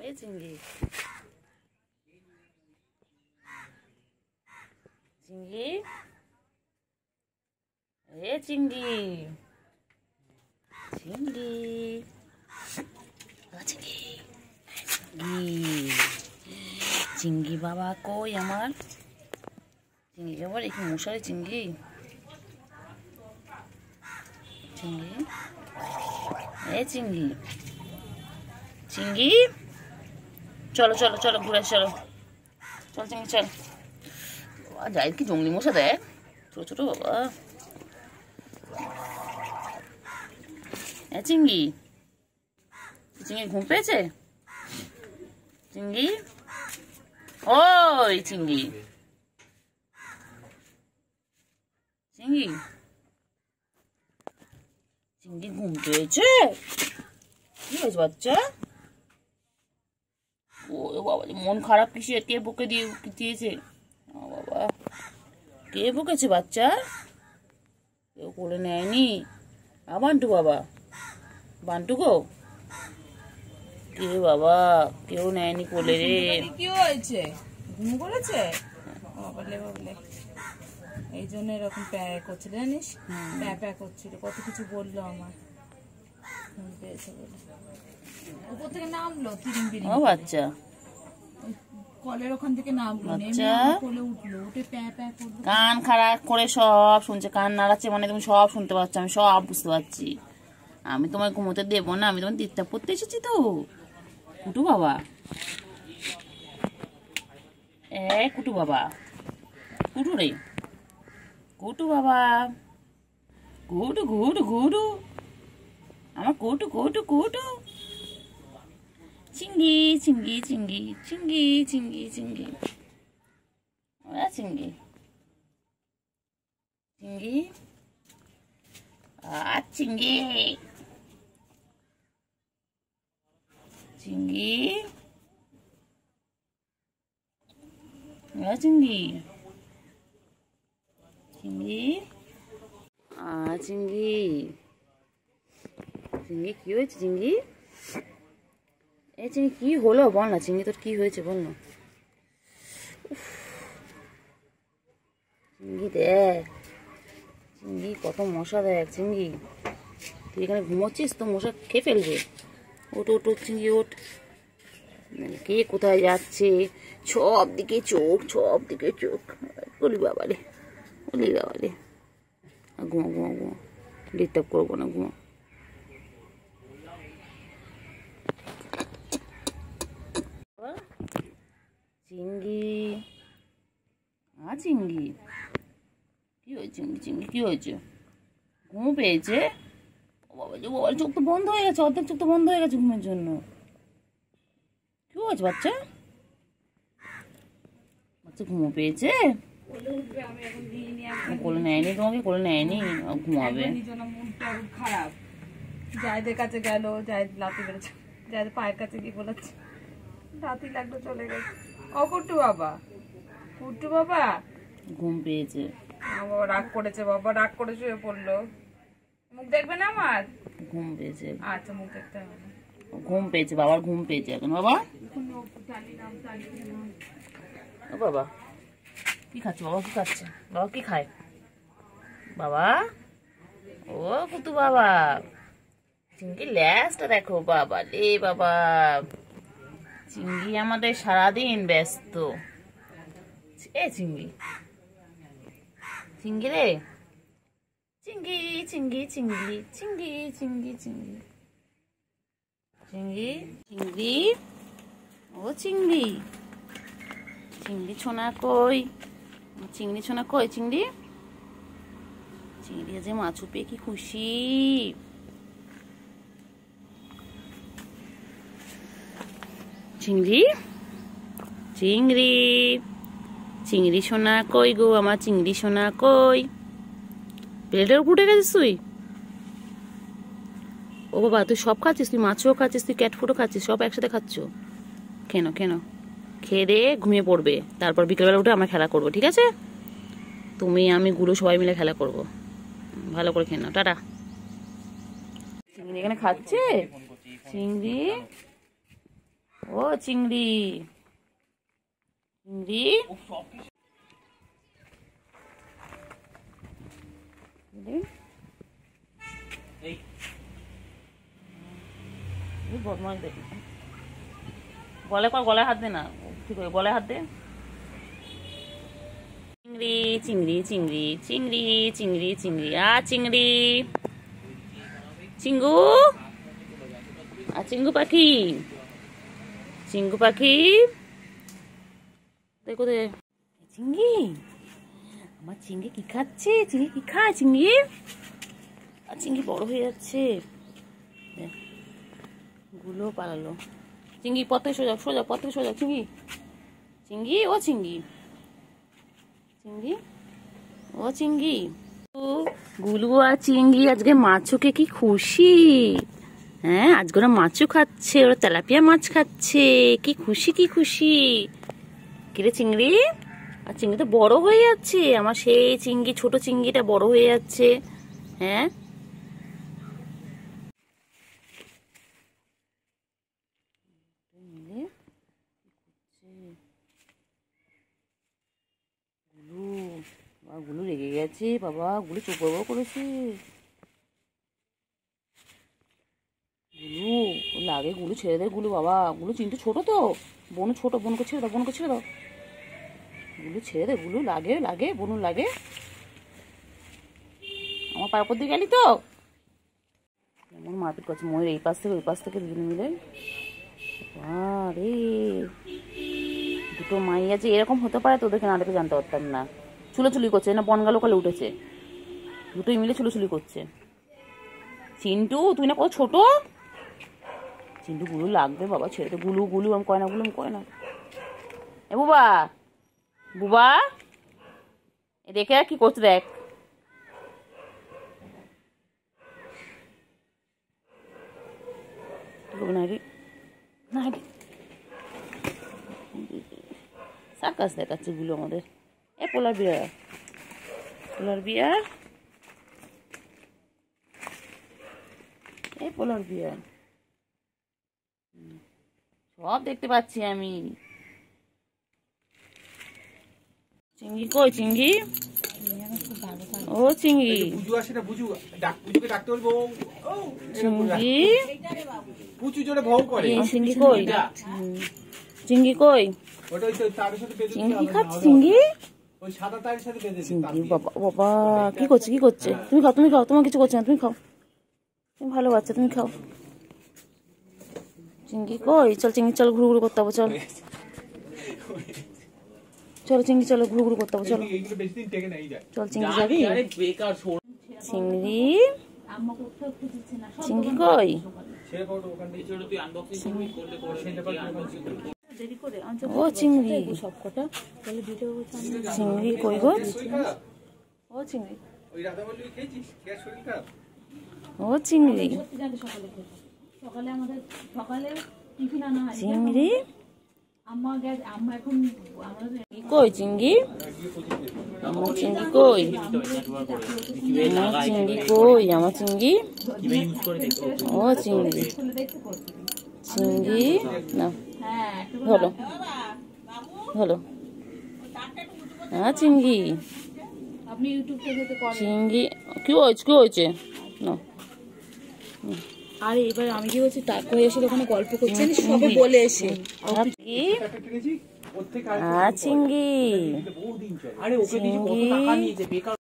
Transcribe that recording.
এই চিংড়ি চিংড়ি এ চিংড়ি চিংড়ি চিংড়ি চিংড়ি বাবা কই আমার চিংড়ি আবার একটু মশারি চিংড়ি চিংড়ি এ চিংড়ি চিংড়ি চলো চলো চলো ঘুরে চলো চল চিংড়ি চল যাই কি জঙ্গলি মশা দেখ ছোট ছোট বাবা চিংড়ি চিংড়ি ঘুম পেয়েছে চিংড়ি ওই চিংড়ি চিংড়ি চিংড়ি ঘুম পেয়েছে কি হয়েছে বাচ্চা ও বাবা মন খারাপ কিসে কে বকে দিয়েছে বাবা কে বকেছে বাচ্চা কেউ কোলে নেয়নি বান্টু বাবা বান্টু গো কে বাবা কেউ নেয়নি কোলে রে কি হয়েছে ঘুম করেছে বাবলে বাবলে এই জন্য এরকম প্যা করছিল জানিস প্যা করছিল কত কিছু বললো আমার ঘুম পেয়েছে বলে উপর থেকে নামলো ও বাচ্চা কলের ওখান থেকে নামলো কোলে উঠলো উঠে প্যা করলো কান খারাপ করে সব শুনছে কান নাড়াচ্ছে মানে তুমি সব শুনতে পাচ্ছ আমি সব বুঝতে পারছি আমি তোমায় ঘুমোতে দেবো না আমি তোমার দিকটা পড়তে এসেছি তো কুটু বাবা কুটু বাবা কুটু রে কুটু বাবা কুটু কুটু কুটু আমার কুটু কুটু কুটু চিংড়ি চিংড়ি চিংড়ি চিংড়ি চিংড়ি চিংড়ি চিংড়ি চিংড়ি চিংড়ি চিংড়ি চিংড়ি চিংড়ি চিংড়ি চিংড়ি কি হয়েছে চিংড়ি এই চিংড়ি কি হলো বল না চিংড়ি তোর কি হয়েছে বল না চিংড়ি দেখ চিংড়ি কত মশা দেখ চিংড়ি তুই এখানে ঘুমোচ্ছিস তো মশা খেয়ে ফেলবে ওট ওট চিংড়ি ওট কে কোথায় যাচ্ছে সব দিকে চোখ বলি বাবারে ঘুমা ঘুমা ঘুমা ডিস্টার্ব করবো না ঘুমা চিংড়ি চিংড়ি কি হয়েছে চিংড়ি কি হয়েছে ঘুম পেয়েছে বাবা চোখ তো বন্ধ হয়ে গেছে অর্ধেক চোখ তো বন্ধ হয়ে গেছে ঘুমের জন্য কি হয়েছে বাচ্চা বাচ্চা ঘুমো পেয়েছে কোলে নেয়নি তোমাকে কোলে নেয়নি ঘুমাবে খারাপ জায়দের কাছে গেল জায়দ লাতি বেড়েছে জায়দ পায়ের কাছে গিয়ে বলেছে লাতি লাগলো চলে গেছে কুট্টু বাবা ঘুম পেয়েছে বাবা রাগ করেছে বাবা রাগ করে শুয়ে পড়লো মুখ দেখবে না আমার ঘুম পেয়েছে আচ্ছা মুখ দেখতে হবে ঘুম পেয়েছে বাবার ঘুম পেয়েছে এখন বাবা ও বাবা কি খাচ্ছে বাবা কি খাচ্ছে বাবা কি খায় বাবা ও কুতু বাবা চিংড়ি ল্যাসটা দেখো বাবা রে বাবা চিংড়ি আমাদের সারাদিন ব্যস্ত চিংড়ি চিংড়ি রে চিংড়ি চিংড়ি চিংড়ি চিংড়ি চিংড়ি চিংড়ি চিংড়ি চিংড়ি ও চিংড়ি চিংড়ি ছোনা কই চিংড়ি ছোনা কই চিংড়ি চিংড়ি যে মাছ পেয়ে কি খুশি চিংড়ি চিংড়ি চিংড়ি সোনা কই গো আমার চিংড়ি সোনা কই প্লেটের উপর উঠে গেছিস তুই ও বাবা তুই সব খাচ্ছিস তুই মাছও খাচ্ছিস তুই ক্যাট ফুডও খাচ্ছিস সব একসাথে খাচ্ছ কেন খেয়ে দিয়ে ঘুমিয়ে পড়বে তারপর বিকেলবেলা উঠে আমরা খেলা করবো ঠিক আছে তুমি আমি গুলো সবাই মিলে খেলা করব ভালো করে খেয়ে নাও টাটা চিংড়ি এখানে খাচ্ছে চিংড়ি ও চিংড়ি, চিংড়ি বদমাস দেখি, গলায় কর, গলায় হাত দে না, ঠিক আছে গলায় হাত দে। চিংড়ি চিংড়ি চিংড়ি চিংড়ি চিংড়ি চিংড়ি চিংড়ি, চিঙ্গু চিঙ্গু পাখি, চিঙ্গু পাখি দেখো দে। চিংড়ি, আমার চিংড়ি কি খাচ্ছে, চিংড়ি কি খায়, চিংড়ি চিংড়ি বড় হয়ে যাচ্ছে, গুলো পালালো। চিংড়ি পথে সোজা, সোজা পথে সোজা, চিংড়ি চিংড়ি ও চিংড়ি, চিংড়ি ও চিংড়ি। গুলু আর চিংড়ি আজকে মাছকে কি খুশি, হ্যাঁ আজকে ওরা মাছও খাচ্ছে, ওরা তেলাপিয়া মাছ খাচ্ছে, কি খুশি কি খুশি। কিরে চিংড়ি, আর চিংড়ি তো বড় হয়ে যাচ্ছে, আমার সেই চিংড়ি ছোট চিংড়িটা বড় হয়ে যাচ্ছে। হ্যাঁ গুলু রেগে গেছে, বাবা গুলু চোখ বড় করেছে, গুলু লাগে, গুলু ছেড়ে দে, গুলু বাবা, গুলু চিন্টু ছোট তো, বোনু ছোট, বোনকে ছেড়ে দাও, বোনকে ছেড়ে দাও, গুলু ছেড়ে দে, গুলু লাগে লাগে, বোনু লাগে, আমার পায়ের উপর দিয়ে গেলি তো। এমন মারপিট করছে ময়ের এই পাশ থেকে ওই পাশ থেকে দুজনে মিলে। আরে দুটো মাই আছে, এরকম হতে পারে তোদেরকে না দেখে জানতে পারতাম না। চুলোচুলি করছে না, বনগা লোকালে উঠেছে, দুটোই মিলে চুলোচুলি করছে। চিন্টু তুই না কত ছোট, চিন্টু গুলু লাগবে বাবা, ছেড়ে দে, গুলু গুলু আমি কয় না, গুলু আমি কয় না। এ বুবা, বুবা এ দেখে কি করছে দেখ, সার্কাস দেখাচ্ছে গুলো আমাদের। এ পোলার বিয়ার, পোলার বিয়ার, এই পোলার বিয়ার সব দেখতে পাচ্ছি আমি। চিংড়ি কই, চিংড়ি ও চিংড়ি, চিংড়ি চিংড়ি কই, চিংড়ি কই, চিংড়ি কি খাচ্ছি, চিংড়ি চিংড়ি বাবা বাবা কি করছে, কি করছে, তুমি খাও, তুমি খাও, তোমার কিছু করছে না, তুমি খাও, তুমি ভালো বাচ্চা, তুমি খাও। চিংড়ি কই, চল চিংড়ি চল, ঘুরু ঘুরু করতে হবে, চল চলো চিংড়ি চলো, ঘুরু ঘুরু করতে হবে, চলো চল চিংড়ি যাবি, চিংড়ি চিংড়ি কই, ও চিংড়ি সবকটা, চিংড়ি কই গো, ও চিংড়ি, ও চিংড়ি, চিংড়ি কই, চিংড়ি আমার চিংড়ি কই, আমার চিংড়ি কই, আমার চিংড়ি, ও চিংড়ি, চিংড়ি না হলো হলো, হ্যাঁ চিংড়ি, চিংড়ি কি হয়েছে, কি হয়েছে না। আরে এবার আমি কি বলছি, তারপরে এসে ওখানে গল্প করছেন সবে বলে এসে চিংড়ি, চিংড়ি